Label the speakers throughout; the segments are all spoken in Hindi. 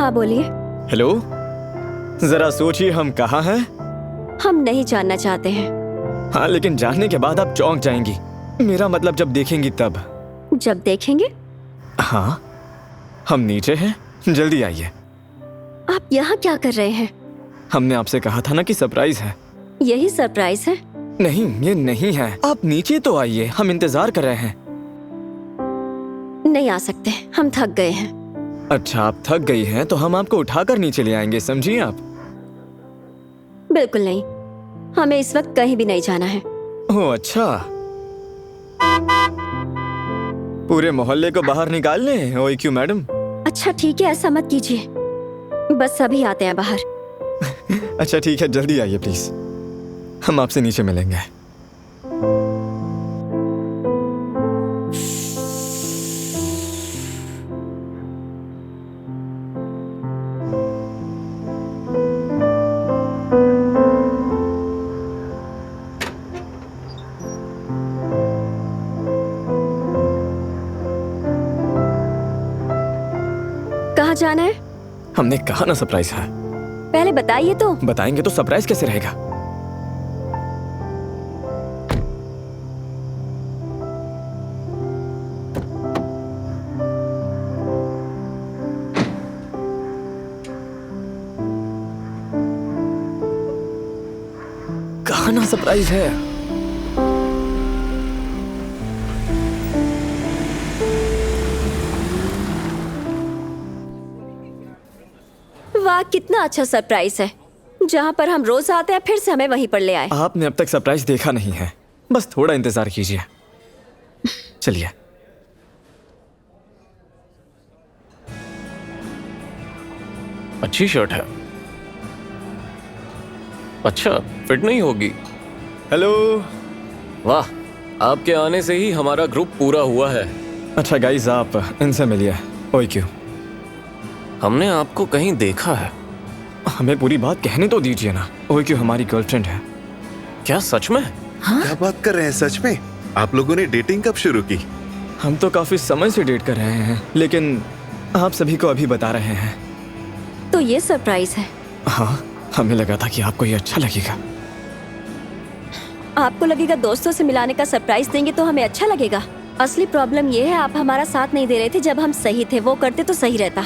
Speaker 1: हाँ बोलिए।
Speaker 2: हेलो, जरा सोचिए हम कहाँ हैं?
Speaker 1: हम नहीं जानना चाहते हैं।
Speaker 2: हाँ, लेकिन जानने के बाद आप चौंक जाएंगी। मेरा मतलब जब देखेंगी तब।
Speaker 1: जब देखेंगे?
Speaker 2: हाँ, हम नीचे हैं, जल्दी आइए।
Speaker 1: आप यहाँ क्या कर रहे हैं?
Speaker 2: हमने आपसे कहा था ना कि सरप्राइज है।
Speaker 1: यही सरप्राइज है?
Speaker 2: नहीं, ये नहीं है। आप नीचे तो आइए, हम इंतजार कर रहे हैं।
Speaker 1: नहीं आ सकते, हम थक गए हैं।
Speaker 2: अच्छा, आप थक गई हैं तो हम आपको उठाकर नीचे ले आएंगे, समझिए आप।
Speaker 1: बिल्कुल नहीं, हमें इस वक्त कहीं भी नहीं जाना है।
Speaker 2: ओह अच्छा, पूरे मोहल्ले को बाहर निकाल लें? ओए क्यों मैडम?
Speaker 1: अच्छा ठीक है, ऐसा मत कीजिए, बस सभी आते हैं बाहर।
Speaker 2: अच्छा ठीक है, जल्दी आइए प्लीज, हम आपसे नीचे मिलेंगे।
Speaker 1: कहाँ जाना है?
Speaker 2: हमने कहा ना सरप्राइज है।
Speaker 1: पहले बताइए तो।
Speaker 2: बताएंगे तो सरप्राइज कैसे रहेगा? कहा ना सरप्राइज है।
Speaker 1: वाह, कितना अच्छा सरप्राइज है। जहाँ पर हम रोज आते हैं फिर से हमें वहीं पर ले आए।
Speaker 2: आपने अब तक सरप्राइज देखा नहीं है, बस थोड़ा इंतजार कीजिए। चलिए।
Speaker 3: अच्छी शर्ट है। अच्छा, फिट नहीं होगी।
Speaker 2: हेलो।
Speaker 3: वाह, आपके आने से ही हमारा ग्रुप पूरा हुआ है।
Speaker 2: अच्छा गाइस, आप इनसे मिलिए। ओए क्यों?
Speaker 3: हमने आपको कहीं देखा है।
Speaker 2: हमें पूरी बात कहने तो दीजिए ना। ओए क्यों हमारी गर्लफ्रेंड है।
Speaker 3: क्या सच में?
Speaker 4: क्या बात कर रहे हैं? सच में? आप लोगों ने डेटिंग कब शुरू की?
Speaker 2: हम तो काफी समय से डेट कर रहे हैं, लेकिन आप सभी को अभी बता रहे हैं।
Speaker 1: तो ये सरप्राइज है?
Speaker 2: हाँ, हमें लगा था कि आपको ये अच्छा लगेगा।
Speaker 1: आपको लगेगा दोस्तों से मिलाने का सरप्राइज देंगे तो हमें अच्छा लगेगा। असली प्रॉब्लम ये है, आप हमारा साथ नहीं दे रहे थे जब हम सही थे। वो करते तो सही रहता।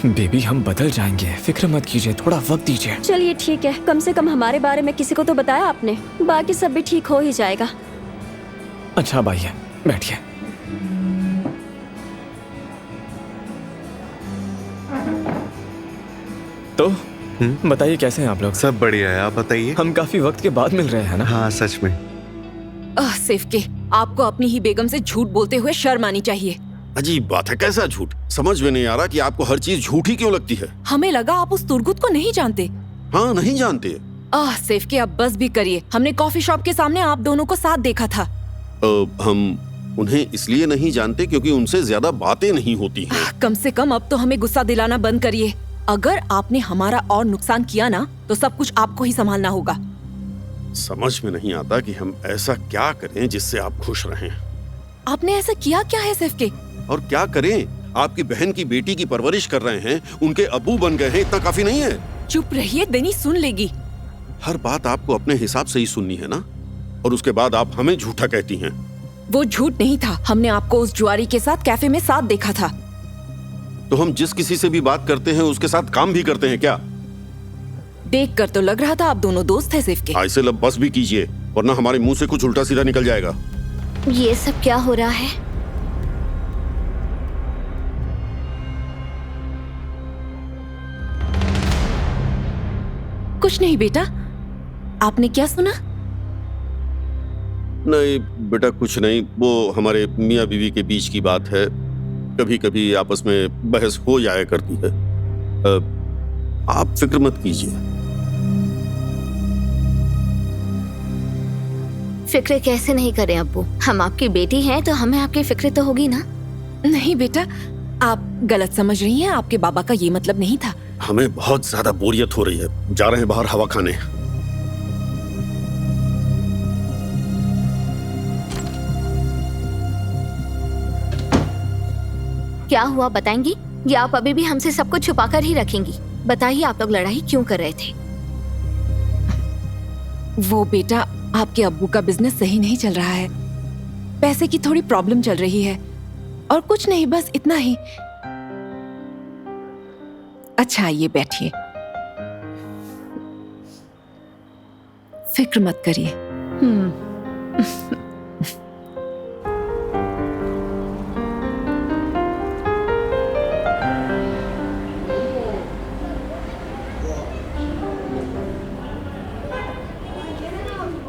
Speaker 2: बेबी, हम बदल जाएंगे, फिक्र मत कीजिए, थोड़ा वक्त दीजिए।
Speaker 1: चलिए ठीक है, कम से कम हमारे बारे में किसी को तो बताया आपने। बाकी सब भी ठीक हो ही जाएगा।
Speaker 2: अच्छा अब आइए, बैठिए। तो बताइए कैसे हैं आप लोग?
Speaker 4: सब बढ़िया है, आप बताइए।
Speaker 2: हम काफी वक्त के बाद मिल रहे हैं ना?
Speaker 4: हाँ सच में।
Speaker 5: सिफ्के, आपको अपनी ही बेगम से झूठ बोलते हुए शर्म आनी चाहिए।
Speaker 6: अजीब बात है, कैसा झूठ? समझ में नहीं आ रहा कि आपको हर चीज झूठी क्यों लगती है।
Speaker 5: हमें लगा आप उस तुर्गुत को नहीं जानते।
Speaker 6: हाँ, नहीं जानते।
Speaker 5: सिफ्के, अब बस भी करिए। हमने कॉफी शॉप के सामने आप दोनों को साथ देखा था।
Speaker 6: हम उन्हें इसलिए नहीं जानते क्योंकि उनसे ज्यादा बातें नहीं होती हैं।
Speaker 5: कम से कम अब तो हमें गुस्सा दिलाना बंद करिए। अगर आपने हमारा और नुकसान किया ना, तो सब कुछ आपको ही संभालना होगा।
Speaker 6: समझ में नहीं आता कि हम ऐसा क्या करें जिससे आप खुश रहें।
Speaker 5: आपने ऐसा किया क्या है सिफ्के?
Speaker 6: और क्या करें? आपकी बहन की बेटी की परवरिश कर रहे हैं, उनके अब्बू बन गए हैं, इतना काफी नहीं है?
Speaker 5: चुप रहिए, देनी सुन लेगी।
Speaker 6: हर बात आपको अपने हिसाब से ही सुननी है ना, और उसके बाद आप हमें झूठा कहती हैं।
Speaker 5: वो झूठ नहीं था। हमने आपको उस जुआरी के साथ कैफे में साथ देखा था।
Speaker 6: तो हम जिस किसी से भी बात करते हैं उसके साथ काम भी करते हैं क्या?
Speaker 5: देखकर तो लग रहा था आप दोनों दोस्त हैं सिफ्के।
Speaker 6: ऐसे लब बस भी कीजिए, वरना हमारे मुंह से कुछ उल्टा सीधा निकल जाएगा।
Speaker 1: ये सब क्या हो रहा है?
Speaker 5: कुछ नहीं बेटा, आपने क्या सुना?
Speaker 6: नहीं बेटा, कुछ नहीं। वो हमारे मियाँ बीवी के बीच की बात है। कभी कभी आपस में बहस हो जाया करती है। आप फिक्र मत कीजिए।
Speaker 7: फिक्र कैसे नहीं करें अब्बू? हम आपकी बेटी हैं तो हमें आपकी फिक्र तो होगी ना।
Speaker 5: नहीं बेटा, आप गलत समझ रही हैं। आपके बाबा का ये मतलब नहीं था।
Speaker 6: हमें बहुत ज्यादा बोरियत हो रही है, जा रहे हैं बाहर हवा खाने।
Speaker 7: क्या हुआ बताएंगी? या आप अभी भी हमसे सब कुछ छुपा कर ही रखेंगी? बताइए, आप लोग लड़ाई क्यों कर रहे थे?
Speaker 5: वो बेटा, आपके अब्बू का बिजनेस सही नहीं चल रहा है। पैसे की थोड़ी प्रॉब्लम चल रही है और कुछ नहीं, बस इतना ही। अच्छा आइए बैठिए, फिक्र मत करिए।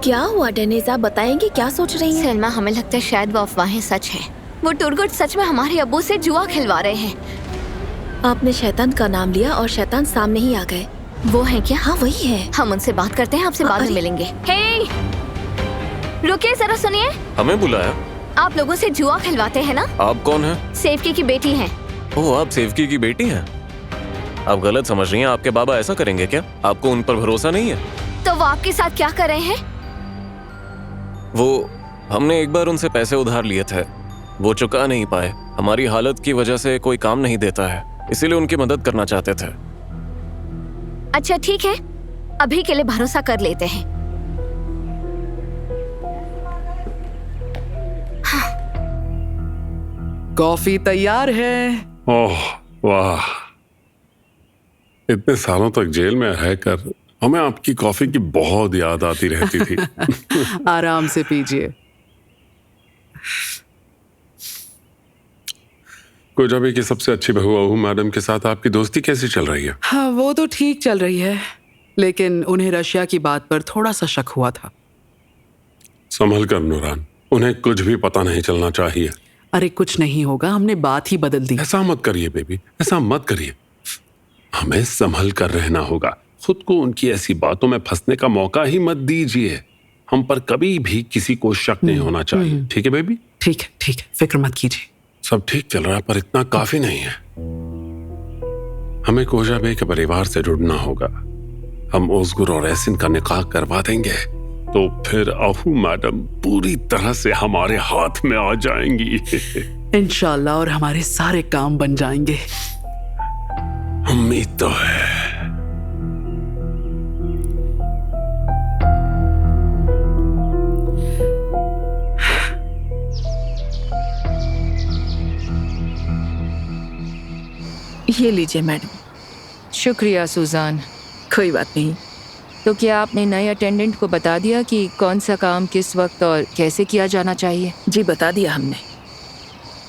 Speaker 1: क्या हुआ डेनिस, आप बताएंगे क्या सोच रही हैं?
Speaker 7: सलमा, हमें लगता है शायद वो अफवाहें सच हैं। वो टूर सच में हमारे अब्बू से जुआ खिलवा रहे हैं।
Speaker 1: आपने शैतान का नाम लिया और शैतान सामने ही आ गए।
Speaker 7: वो हैं क्या?
Speaker 1: हाँ वही है।
Speaker 7: हम उनसे बात करते हैं, आपसे बाद में
Speaker 1: अरे।
Speaker 7: मिलेंगे। हे, रुकिए जरा, सुनिए।
Speaker 3: हमें बुलाया?
Speaker 7: आप लोगों से जुआ खिलवाते हैं ना?
Speaker 3: आप कौन हैं?
Speaker 7: सेवकी की बेटी हैं।
Speaker 3: ओह, आप सेवकी की बेटी हैं? आप गलत समझ रही हैं। आपके बाबा ऐसा करेंगे क्या? आपको उन पर भरोसा नहीं है?
Speaker 7: तो वो आपके साथ क्या कर रहे हैं?
Speaker 3: वो, हमने एक बार उनसे पैसे उधार लिए थे, वो चुका नहीं पाए। हमारी हालत की वजह से कोई काम नहीं देता है, इसीलिए उनकी मदद करना चाहते थे।
Speaker 7: अच्छा ठीक है, अभी के लिए भरोसा कर लेते हैं।
Speaker 8: कॉफी तैयार है।
Speaker 9: ओह वाह, इतने सालों तक जेल में रहकर हमें आपकी कॉफी की बहुत याद आती रहती थी।
Speaker 8: आराम से पीजिए।
Speaker 9: कोजाबे की सबसे अच्छी बहू मैडम के साथ आपकी दोस्ती कैसी चल रही है?
Speaker 8: हाँ, वो तो ठीक चल रही है, लेकिन उन्हें रशिया की बात पर थोड़ा सा शक हुआ था।
Speaker 9: संभल कर नूरान, उन्हें कुछ भी पता नहीं चलना चाहिए।
Speaker 8: अरे कुछ नहीं होगा, हमने बात ही बदल दी।
Speaker 9: ऐसा मत करिए बेबी, ऐसा मत करिए। हमें संभल कर रहना होगा। खुद को उनकी ऐसी बातों में फंसने का मौका ही मत दीजिए। हम पर कभी भी किसी को शक नहीं होना चाहिए। ठीक है बेबी?
Speaker 8: ठीक है, फिक्र मत कीजिए।
Speaker 9: सब ठीक चल रहा है, पर इतना काफी नहीं है। हमें कोजाबे के परिवार से जुड़ना होगा। हम ओज़गुर और एहसिन का निकाह करवा देंगे तो फिर आहू मैडम पूरी तरह से हमारे हाथ में आ जाएंगी।
Speaker 8: इंशाल्लाह, और हमारे सारे काम बन जाएंगे।
Speaker 9: उम्मीद तो है।
Speaker 5: ये लीजिए मैडम।
Speaker 10: शुक्रिया सुजान।
Speaker 5: कोई बात नहीं।
Speaker 10: तो क्या आपने नए अटेंडेंट को बता दिया कि कौन सा काम किस वक्त और कैसे किया जाना चाहिए?
Speaker 5: जी बता दिया हमने।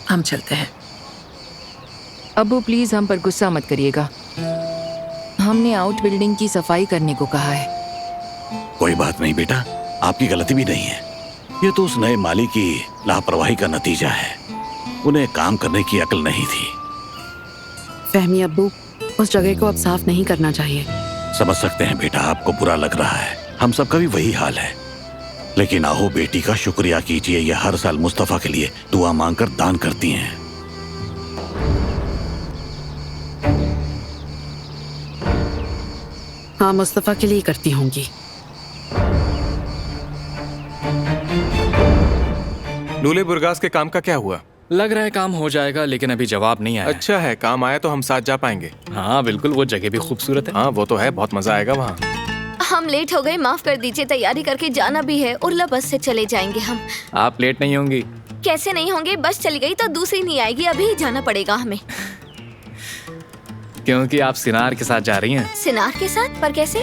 Speaker 5: हम चलते हैं।
Speaker 10: अब्बू प्लीज हम पर गुस्सा मत करिएगा। हमने आउट बिल्डिंग की सफाई करने को कहा है।
Speaker 11: कोई बात नहीं बेटा, आपकी गलती भी नहीं है। ये तो उस नए माली की लापरवाही का नतीजा है। उन्हें काम करने की अक्ल नहीं थी।
Speaker 8: फहमी अब्बू, उस जगह को अब साफ नहीं करना चाहिए।
Speaker 11: समझ सकते हैं बेटा, आपको बुरा लग रहा है। हम सबका भी वही हाल है। लेकिन आहू बेटी का शुक्रिया कीजिए, ये हर साल मुस्तफा के लिए दुआ मांगकर दान करती हैं।
Speaker 8: हाँ, मुस्तफा के लिए करती होंगी।
Speaker 12: लूले बुरगास के काम का क्या हुआ?
Speaker 2: लग रहा है काम हो जाएगा, लेकिन अभी जवाब नहीं आया।
Speaker 12: अच्छा है, काम आया तो हम साथ जा पाएंगे।
Speaker 2: हाँ बिल्कुल, वो जगह भी खूबसूरत है।
Speaker 12: हाँ वो तो है, बहुत मजा आएगा वहाँ।
Speaker 7: हम लेट हो गए, माफ कर दीजिए। तैयारी करके जाना भी है। उर्ला बस से चले जाएंगे हम।
Speaker 2: आप लेट नहीं होंगी?
Speaker 7: कैसे नहीं होंगे, बस चली गई तो दूसरी नहीं आएगी। अभी जाना पड़ेगा हमें।
Speaker 2: क्योंकि आप सिनार के साथ जा रही हैं।
Speaker 7: सिनार के साथ? पर कैसे?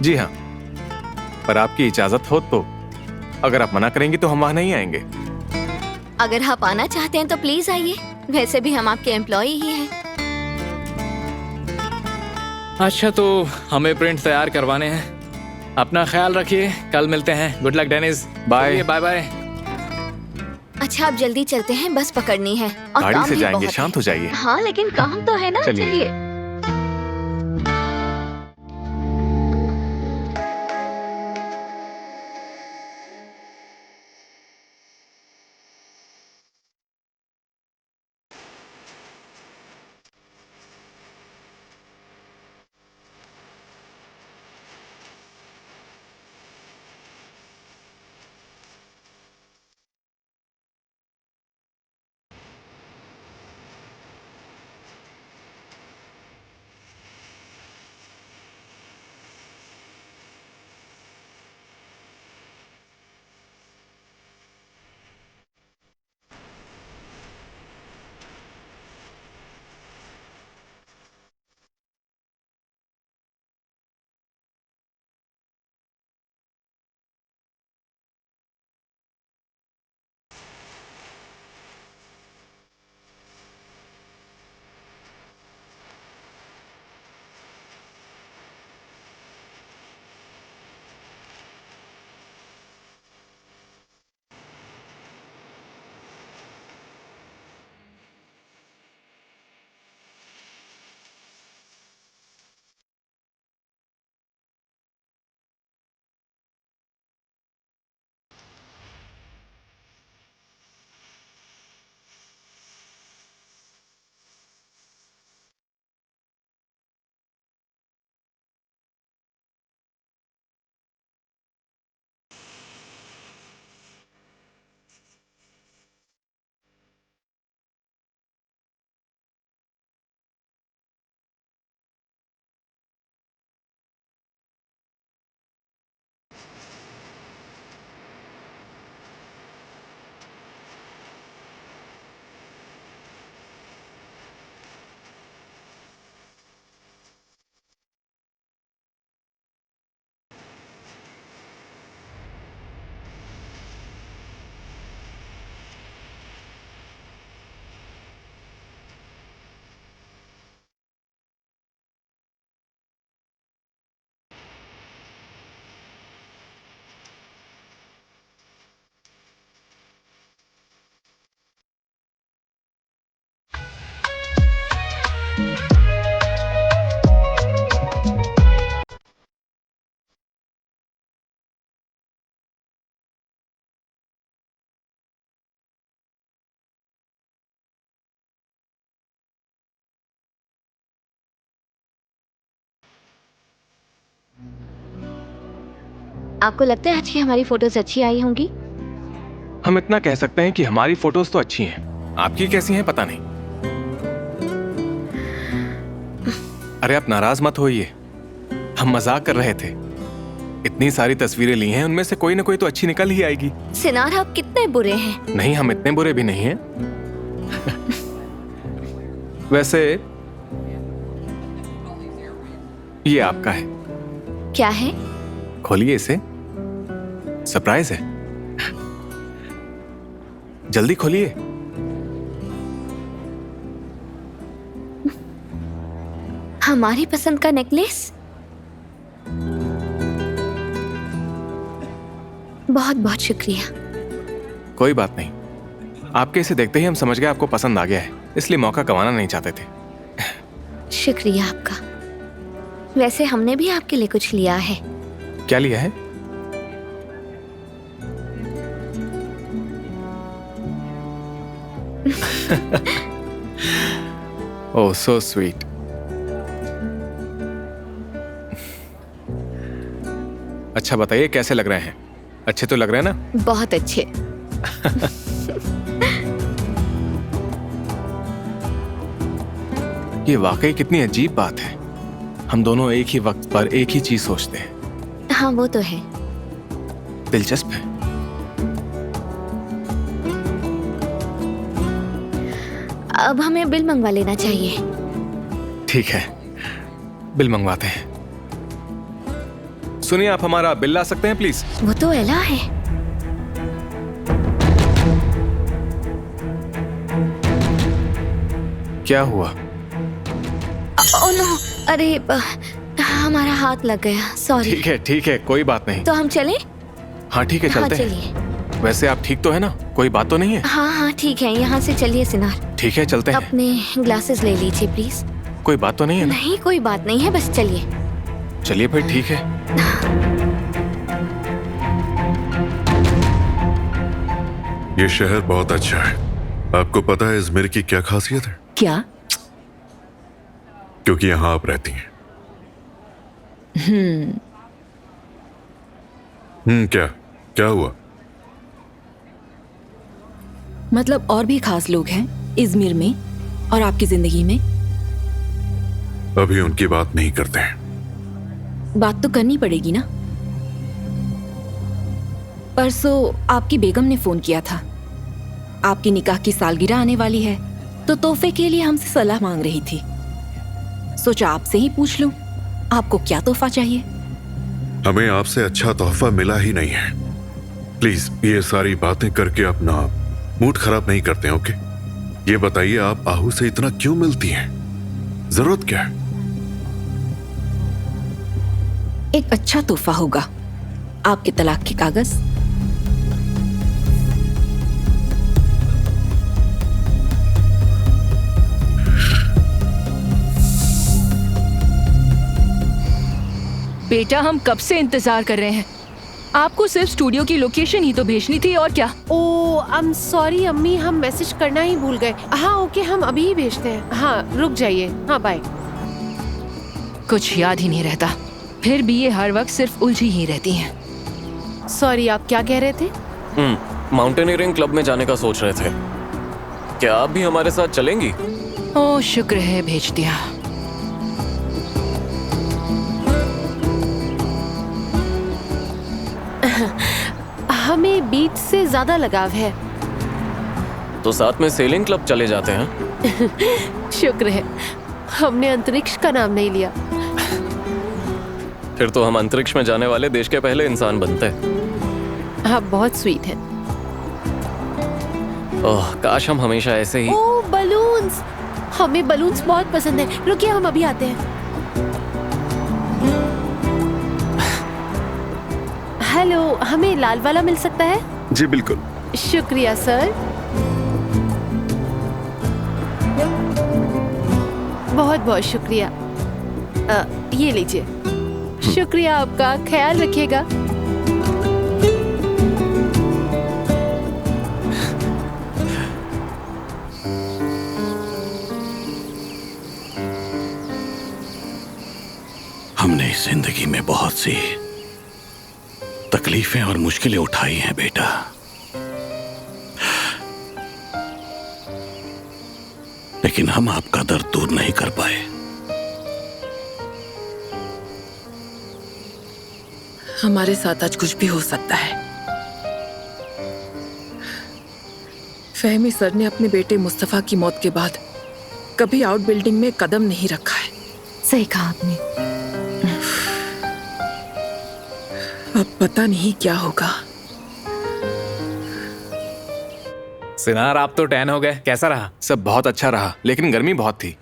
Speaker 12: जी हाँ, पर आपकी इजाजत हो तो। अगर आप मना करेंगी तो हम वहाँ नहीं आएंगे।
Speaker 7: अगर आप आना चाहते हैं तो प्लीज आइए। वैसे भी हम आपके एम्प्लॉय ही हैं।
Speaker 2: अच्छा, तो हमें प्रिंट तैयार करवाने हैं। अपना ख्याल रखिए, कल मिलते हैं। Good luck Dennis. Bye bye bye.
Speaker 7: अच्छा, आप जल्दी चलते हैं, बस पकड़नी है और
Speaker 12: गाड़ी
Speaker 7: काम
Speaker 12: से
Speaker 7: भी
Speaker 12: जाएंगे,
Speaker 7: बहुत है।
Speaker 12: शांत हो जाइए।
Speaker 7: हाँ लेकिन काम तो है ना।
Speaker 12: चलिए।
Speaker 7: चलिए। आपको लगता है आज की हमारी फोटोज अच्छी आई होंगी?
Speaker 12: हम इतना कह सकते हैं कि हमारी फोटोज तो अच्छी हैं, आपकी कैसी हैं पता नहीं। अरे आप नाराज मत होइए, हम मजाक कर रहे थे। इतनी सारी तस्वीरें ली हैं, उनमें से कोई ना कोई तो अच्छी निकल ही आएगी।
Speaker 7: सिनार, आप कितने बुरे हैं।
Speaker 12: नहीं, हम इतने बुरे भी नहीं हैं। वैसे ये आपका है।
Speaker 7: क्या है?
Speaker 12: खोलिए इसे, सरप्राइज है। जल्दी खोलिए।
Speaker 7: हमारी पसंद का नेकलेस। बहुत बहुत शुक्रिया।
Speaker 12: कोई बात नहीं, आपके इसे देखते ही हम समझ गए आपको पसंद आ गया है, इसलिए मौका गंवाना नहीं चाहते थे।
Speaker 7: शुक्रिया आपका। वैसे हमने भी आपके लिए कुछ लिया है।
Speaker 12: क्या लिया है? ओह सो स्वीट। अच्छा बताइए कैसे लग रहे हैं? अच्छे तो लग रहे हैं ना?
Speaker 7: बहुत अच्छे।
Speaker 12: ये वाकई कितनी अजीब बात है, हम दोनों एक ही वक्त पर एक ही चीज सोचते हैं।
Speaker 7: हाँ वो तो है।
Speaker 12: दिलचस्प है।
Speaker 7: अब हमें बिल मंगवा लेना चाहिए।
Speaker 12: ठीक है, बिल मंगवाते हैं। सुनिए, आप हमारा बिल ला सकते हैं प्लीज?
Speaker 7: वो तो एला है।
Speaker 12: क्या हुआ?
Speaker 7: ओह नो, अरे हमारा हाथ लग गया, सॉरी।
Speaker 12: ठीक है, कोई बात नहीं।
Speaker 7: तो हम चलें?
Speaker 12: हाँ ठीक है, चलते हैं।
Speaker 7: चलिए।
Speaker 12: वैसे आप ठीक तो है ना? कोई बात तो नहीं है?
Speaker 7: हाँ ठीक है, यहाँ से चलिए सिनार।
Speaker 12: ठीक है, चलते हैं।
Speaker 7: अपने ग्लासेस ले लीजिए प्लीज।
Speaker 12: कोई बात तो नहीं है ना?
Speaker 7: नहीं, कोई बात नहीं है, बस चलिए।
Speaker 12: चलिए फिर, ठीक है।
Speaker 4: ये शहर बहुत अच्छा है। आपको पता है इज़मिर की क्या खासियत है?
Speaker 5: क्या?
Speaker 4: क्योंकि यहाँ आप रहती हैं। क्या हुआ?
Speaker 5: मतलब और भी खास लोग हैं इज़मिर में और आपकी जिंदगी में?
Speaker 4: अभी उनकी बात नहीं करते हैं।
Speaker 5: बात तो करनी पड़ेगी ना। परसों आपकी बेगम ने फोन किया था। आपकी निकाह की सालगिरह आने वाली है, तो तोहफे के लिए हमसे सलाह मांग रही थी। सोचा आपसे ही पूछ लूं, आपको क्या तोहफा चाहिए?
Speaker 4: हमें आपसे अच्छा तोहफा मिला ही नहीं है। प्लीज ये सारी बातें करके अपना मूड खराब नहीं करते, ओके? ये बताइए, आप आहू से इतना क्यों मिलती हैं? जरूरत क्या है?
Speaker 5: एक अच्छा तोहफा होगा। आपके तलाक के कागज।
Speaker 10: बेटा, हम कब से इंतजार कर रहे हैं। आपको सिर्फ स्टूडियो की लोकेशन ही तो भेजनी थी, और क्या?
Speaker 13: ओह आई एम सॉरी अम्मी, हम मैसेज करना ही भूल गए। हाँ ओके, हम अभी ही भेजते हैं। हाँ रुक जाइए। हाँ बाय।
Speaker 10: कुछ याद ही नहीं रहता, फिर भी ये हर वक्त सिर्फ उलझी ही रहती हैं।
Speaker 13: सॉरी, आप क्या कह रहे थे?
Speaker 3: माउंटेनियरिंग क्लब में जाने का सोच रहे थे। क्या आप भी हमारे साथ चलेंगी?
Speaker 10: ओह शुक्र है, भेज दिया।
Speaker 13: हमें बीच से ज्यादा लगाव है।
Speaker 3: तो साथ में सेलिंग क्लब चले जाते हैं।
Speaker 13: शुक्र है हमने अंतरिक्ष का नाम नहीं लिया।
Speaker 3: फिर तो हम अंतरिक्ष में जाने वाले देश के पहले इंसान बनते हैं।
Speaker 13: आप बहुत स्वीट हैं।
Speaker 3: ओह काश हम हमेशा ऐसे ही।
Speaker 13: ओह बलून्स, हमें बलून्स बहुत पसंद है। रुकिए, हम अभी आते हैं। हेलो, हमें लाल वाला मिल सकता है?
Speaker 4: जी बिल्कुल।
Speaker 13: शुक्रिया सर। बहुत बहुत शुक्रिया। ये लीजिए। शुक्रिया आपका, ख्याल रखिएगा।
Speaker 11: हमने इस जिंदगी में बहुत सी तकलीफें और मुश्किलें उठाई हैं बेटा, लेकिन हम आपका दर्द दूर नहीं कर पाए।
Speaker 5: हमारे साथ आज कुछ भी हो सकता है। फहमी सर ने अपने बेटे मुस्तफा की मौत के बाद कभी आउट बिल्डिंग में कदम नहीं रखा है।
Speaker 7: सही कहा आपने।
Speaker 5: अब पता नहीं क्या होगा।
Speaker 2: सिनार, आप तो टैन हो गए, कैसा रहा?
Speaker 12: सब बहुत अच्छा रहा, लेकिन गर्मी बहुत थी।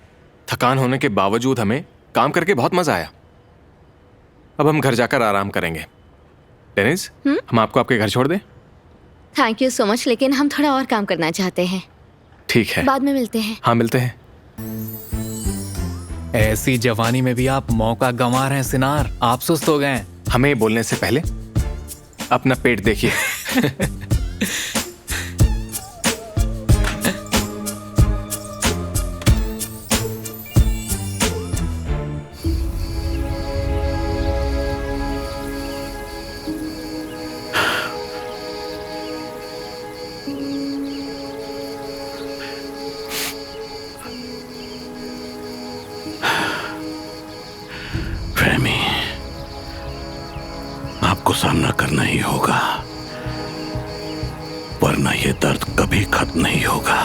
Speaker 12: थकान होने के बावजूद हमें काम करके बहुत मजा आया। अब हम घर जाकर आराम करेंगे। डेनिस, हम आपको आपके घर छोड़ दें?
Speaker 7: थैंक यू सो मच, लेकिन हम थोड़ा और काम करना चाहते हैं।
Speaker 12: ठीक है,
Speaker 7: बाद में मिलते हैं।
Speaker 12: हाँ, मिलते हैं।
Speaker 2: ऐसी जवानी में भी आप मौका गंवा रहे हैं सिनार, आप सुस्त हो गए हैं।
Speaker 12: हमें बोलने से पहले अपना पेट देखिए।
Speaker 11: फहमी, आपको सामना करना ही होगा, वरना ये दर्द कभी खत्म नहीं होगा।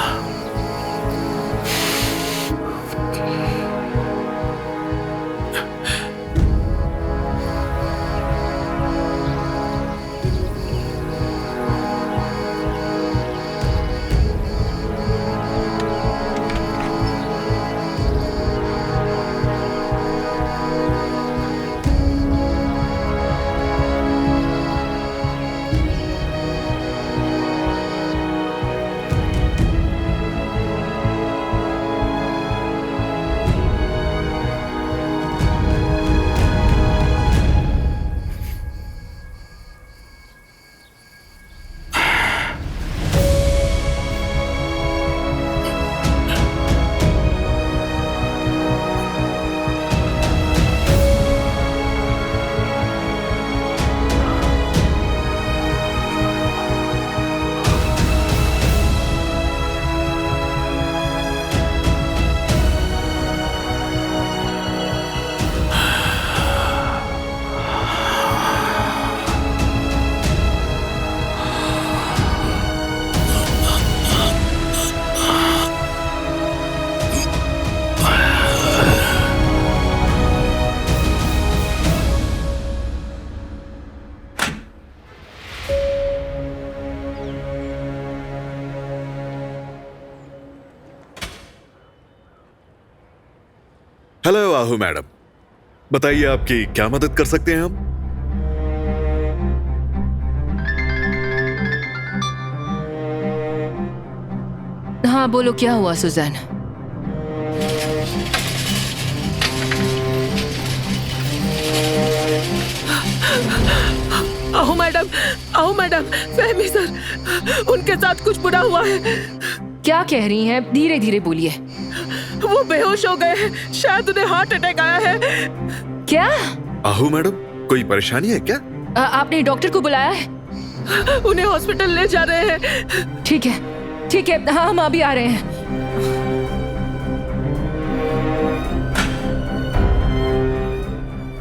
Speaker 4: हेलो आहू मैडम, बताइए आपकी क्या मदद कर सकते हैं हम?
Speaker 10: हाँ बोलो, क्या हुआ सुजैन?
Speaker 5: आओ मैडम, फहमी सर, उनके साथ कुछ बुरा हुआ है।
Speaker 10: क्या कह रही हैं? धीरे धीरे बोलिए।
Speaker 5: वो बेहोश हो गए हैं, शायद उन्हें हार्ट अटैक आया है।
Speaker 10: क्या?
Speaker 4: आहू मैडम, कोई परेशानी है क्या?
Speaker 10: आपने डॉक्टर को बुलाया है?
Speaker 5: उन्हें हॉस्पिटल ले जा रहे हैं।
Speaker 10: ठीक है, ठीक है, हाँ हम अभी आ रहे हैं।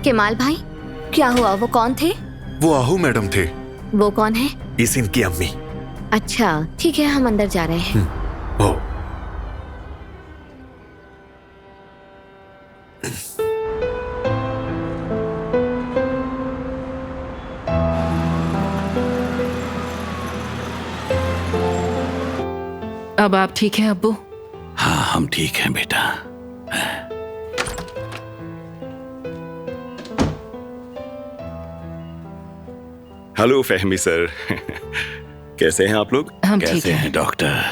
Speaker 7: केमाल भाई, क्या हुआ? वो कौन थे?
Speaker 4: वो आहू मैडम थे।
Speaker 7: वो कौन है?
Speaker 4: इस इनकी अम्मी।
Speaker 7: अच्छा, ठीक है, हम अंदर जा रहे हैं।
Speaker 4: ओ।
Speaker 10: अब आप ठीक हैं अब्बू?
Speaker 11: हाँ, हम ठीक हैं बेटा।
Speaker 14: हेलो फहमी सर। कैसे हैं आप लोग?
Speaker 10: हम ठीक
Speaker 11: कैसे
Speaker 10: हैं।
Speaker 11: हैं डॉक्टर?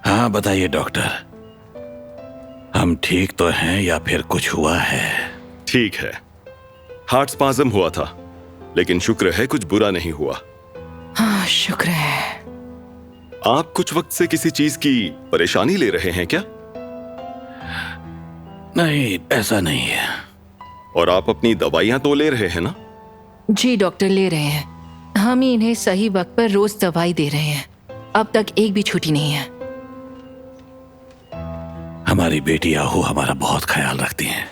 Speaker 11: हाँ बताइए डॉक्टर, हम ठीक तो हैं या फिर कुछ हुआ है?
Speaker 14: ठीक है, हार्ट स्पाज्म हुआ था, लेकिन शुक्र है कुछ बुरा नहीं हुआ।
Speaker 10: हाँ शुक्र है।
Speaker 14: आप कुछ वक्त से किसी चीज की परेशानी ले रहे हैं क्या?
Speaker 11: नहीं, ऐसा नहीं है।
Speaker 14: और आप अपनी दवाइयां तो ले रहे हैं ना?
Speaker 10: जी डॉक्टर, ले रहे हैं। हम ही इन्हें सही वक्त पर रोज दवाई दे रहे हैं। अब तक एक भी छुट्टी नहीं है।
Speaker 11: हमारी बेटी आहू हमारा बहुत ख्याल रखती हैं,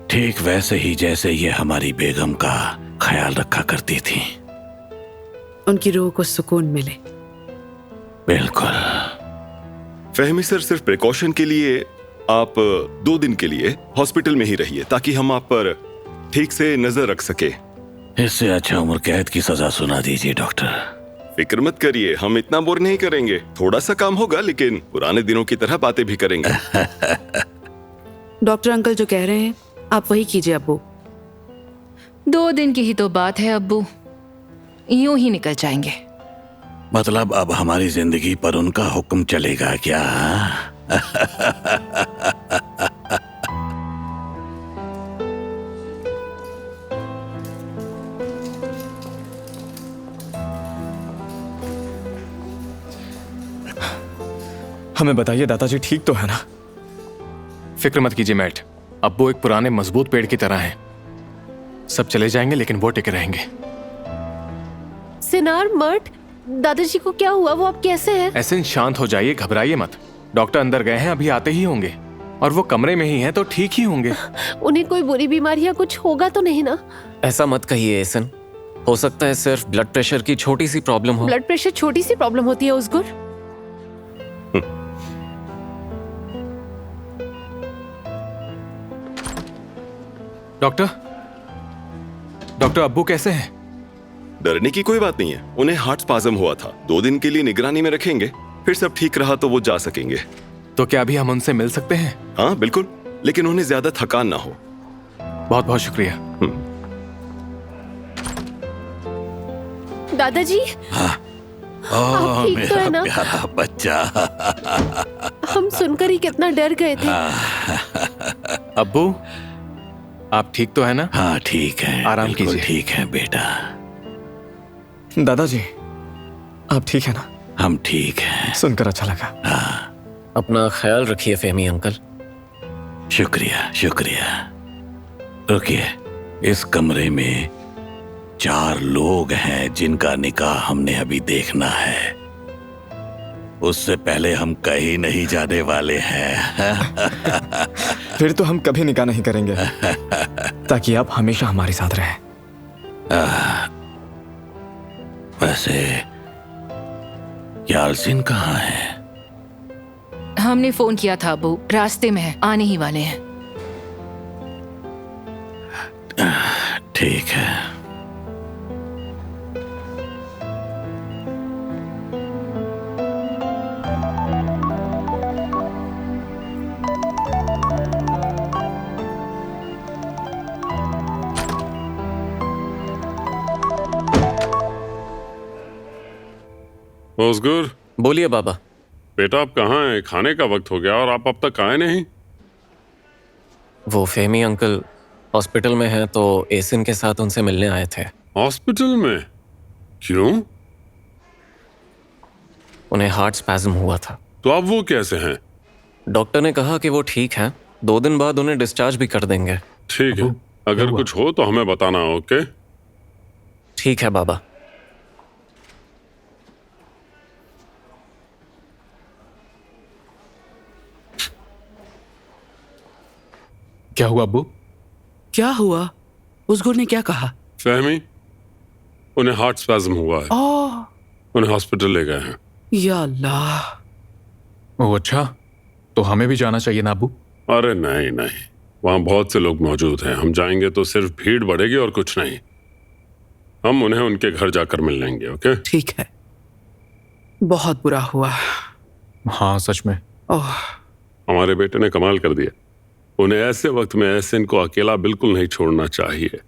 Speaker 11: ठीक वैसे ही जैसे ये हमारी बेगम का ख्याल रखा करती थी।
Speaker 8: उनकी रूह को सुकून मिले।
Speaker 11: बिल्कुल।
Speaker 14: फहमी सर, सिर्फ प्रिकॉशन के लिए आप 2 दिन के लिए हॉस्पिटल में ही रहिए ताकि हम आप पर ठीक से नजर रख सके।
Speaker 11: इससे अच्छा उम्र कैद की सजा सुना दीजिए डॉक्टर।
Speaker 14: फिक्र मत करिए, हम इतना बोर नहीं करेंगे। थोड़ा सा काम होगा लेकिन पुराने दिनों की तरह बातें भी करेंगे।
Speaker 8: डॉक्टर अंकल जो कह रहे हैं आप वही कीजिए अब्बू।
Speaker 10: 2 दिन की ही तो बात है अब्बू, यूं ही निकल जाएंगे।
Speaker 11: मतलब अब हमारी जिंदगी पर उनका हुक्म चलेगा क्या?
Speaker 12: हमें बताइए दादाजी, ठीक तो है ना?
Speaker 2: फिक्र मत कीजिए मैट, अब्बू एक पुराने मजबूत पेड़ की तरह हैं। सब चले जाएंगे लेकिन वो टिके रहेंगे।
Speaker 13: सिनार मर्ट, दादाजी को क्या हुआ? वो अब कैसे हैं?
Speaker 2: ऐसे शांत हो जाइए, घबराइए मत। डॉक्टर अंदर गए हैं, अभी आते ही होंगे। और वो कमरे में ही हैं तो ठीक ही होंगे।
Speaker 13: उन्हें कोई बुरी बीमारी या कुछ होगा तो नहीं ना?
Speaker 3: ऐसा मत कहिए एहसन, हो सकता है सिर्फ ब्लड प्रेशर की छोटी सी प्रॉब्लम हो।
Speaker 13: ब्लड प्रेशर छोटी सी प्रॉब्लम होती है उसगुर?
Speaker 2: डॉक्टर अब्बू कैसे हैं?
Speaker 14: डरने की कोई बात नहीं है, उन्हें हार्ट स्पाज्म हुआ था। 2 दिन के लिए निगरानी में रखेंगे, फिर सब ठीक रहा तो वो जा सकेंगे।
Speaker 2: तो क्या अभी हम उनसे मिल सकते हैं?
Speaker 14: हाँ बिल्कुल, लेकिन उन्हें ज्यादा थकान ना हो।
Speaker 2: बहुत बहुत शुक्रिया।
Speaker 13: दादाजी, आप ठीक तो है ना?
Speaker 11: प्यारा बच्चा।
Speaker 13: हम सुनकर ही कितना डर गए थे।
Speaker 2: अब्बू आप ठीक तो है ना?
Speaker 11: हाँ ठीक है,
Speaker 2: आराम कीजिए।
Speaker 11: ठीक है बेटा।
Speaker 12: दादाजी आप ठीक है ना?
Speaker 11: हम ठीक हैं।
Speaker 12: सुनकर अच्छा लगा।
Speaker 11: हाँ।
Speaker 3: अपना ख्याल रखिए फहमी अंकल।
Speaker 11: शुक्रिया शुक्रिया। रुकिए, इस कमरे में 4 लोग हैं जिनका निकाह हमने अभी देखना है। उससे पहले हम कहीं नहीं जाने वाले हैं।
Speaker 12: फिर तो हम कभी निकाह नहीं करेंगे, ताकि आप हमेशा हमारे साथ रहें।
Speaker 11: वैसे यालसिन कहाँ है?
Speaker 10: हमने फोन किया था अब्बू, रास्ते में है, आने ही वाले हैं।
Speaker 11: ठीक है।
Speaker 9: मौजगुर,
Speaker 3: बोलिए बाबा।
Speaker 9: बेटा आप कहाँ हैं? खाने का वक्त हो गया और आप अब तक आए नहीं।
Speaker 3: वो फहमी अंकल हॉस्पिटल में हैं तो एहसन के साथ उनसे मिलने आए थे।
Speaker 9: हॉस्पिटल में? क्यों?
Speaker 3: उन्हें हार्ट स्पैज्म हुआ था।
Speaker 9: तो अब वो कैसे हैं?
Speaker 3: डॉक्टर ने कहा कि वो ठीक हैं, 2 दिन बाद उन्हें डिस्चार्ज भी कर देंगे।
Speaker 9: ठीक है, अगर कुछ हो तो हमें बताना। ओके
Speaker 3: ठीक है बाबा।
Speaker 2: क्या हुआ अब्बू?
Speaker 8: क्या हुआ? उसगुर ने क्या कहा?
Speaker 9: फहमी, उन्हें हार्ट स्पैज्म हुआ है। उन्हें हॉस्पिटल ले गए हैं।
Speaker 8: या अल्लाह।
Speaker 2: ओह अच्छा, तो हमें भी जाना चाहिए ना अब्बू?
Speaker 9: अरे नहीं नहीं, वहां बहुत से लोग मौजूद हैं। हम जाएंगे तो सिर्फ भीड़ बढ़ेगी और कुछ नहीं। हम उन्हें उनके घर जाकर मिल लेंगे। ओके
Speaker 8: ठीक है। बहुत बुरा हुआ।
Speaker 2: हाँ सच में।
Speaker 8: ओह,
Speaker 9: हमारे बेटे ने कमाल कर दिया। उन्हें ऐसे वक्त में एहसन को अकेला बिल्कुल नहीं छोड़ना चाहिए।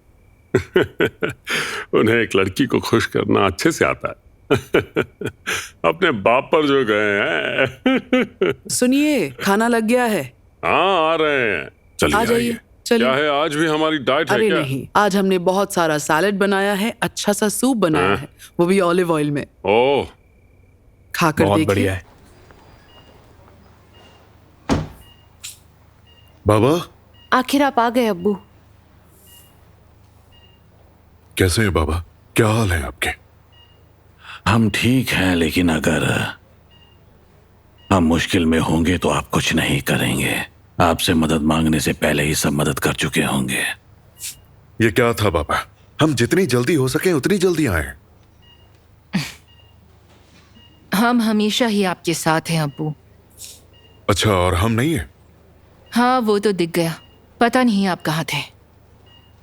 Speaker 9: उन्हें एक लड़की को खुश करना अच्छे से आता है। अपने बाप पर जो गए हैं।
Speaker 8: सुनिए, खाना लग गया है।
Speaker 9: हाँ आ रहे हैं। चलिए
Speaker 8: आ जाइए। चलिए।
Speaker 9: क्या है, आज भी हमारी डाइट है
Speaker 8: अरे
Speaker 9: क्या?
Speaker 8: नहीं, आज हमने बहुत सारा सैलेड बनाया है, अच्छा सा सूप बनाया है, वो भी ऑलिव ऑयल में।
Speaker 9: ओह,
Speaker 8: खाकर
Speaker 2: बहुत
Speaker 8: देखिए।
Speaker 2: बढ़िया है।
Speaker 4: बाबा,
Speaker 13: आखिर आप आ गए अब्बू।
Speaker 4: कैसे हैं बाबा? क्या हाल है आपके?
Speaker 11: हम ठीक हैं, लेकिन अगर हम मुश्किल में होंगे तो आप कुछ नहीं करेंगे। आपसे मदद मांगने से पहले ही सब मदद कर चुके होंगे।
Speaker 4: ये क्या था बाबा? हम जितनी जल्दी हो सके उतनी जल्दी आए।
Speaker 10: हम हमेशा ही आपके साथ हैं अब्बू।
Speaker 4: अच्छा, और हम नहीं है?
Speaker 10: हाँ, वो तो दिख गया। पता नहीं आप कहाँ थे।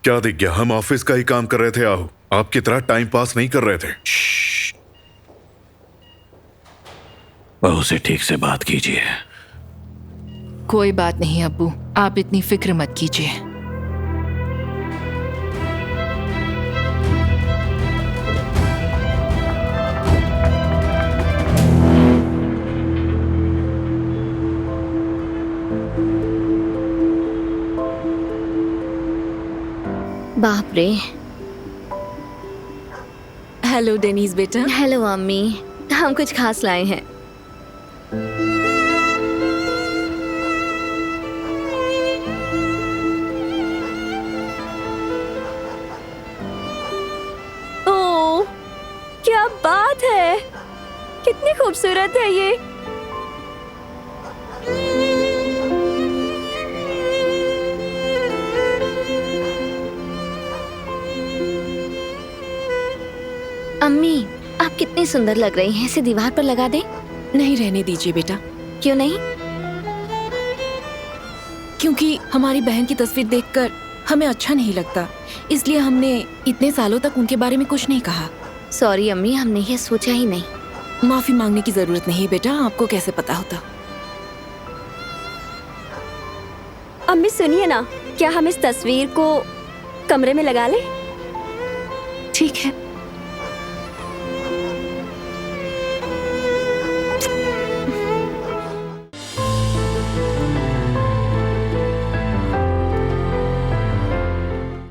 Speaker 4: क्या दिख गया? हम ऑफिस का ही काम कर रहे थे आहू, आपकी तरह टाइम पास नहीं कर रहे थे।
Speaker 11: बहू से ठीक से बात कीजिए।
Speaker 10: कोई बात नहीं अब्बू, आप इतनी फिक्र मत कीजिए।
Speaker 7: बाप रे।
Speaker 5: हेलो डेनीज बेटा।
Speaker 7: हेलो अम्मी, हम कुछ खास लाए हैं।
Speaker 1: ओह, क्या बात है! कितनी खूबसूरत है ये।
Speaker 7: अम्मी, आप कितनी सुंदर लग रही हैं। इसे दीवार पर लगा दें?
Speaker 5: नहीं, रहने दीजिए बेटा।
Speaker 7: क्यों नहीं?
Speaker 5: क्योंकि हमारी बहन की तस्वीर देखकर हमें अच्छा नहीं लगता, इसलिए हमने इतने सालों तक उनके बारे में कुछ नहीं कहा।
Speaker 7: सॉरी अम्मी, हमने ये सोचा ही नहीं।
Speaker 5: माफी मांगने की जरूरत नहीं बेटा, आपको कैसे पता होता।
Speaker 1: अम्मी सुनिए ना, क्या हम इस तस्वीर को कमरे में लगा लें?
Speaker 5: ठीक है।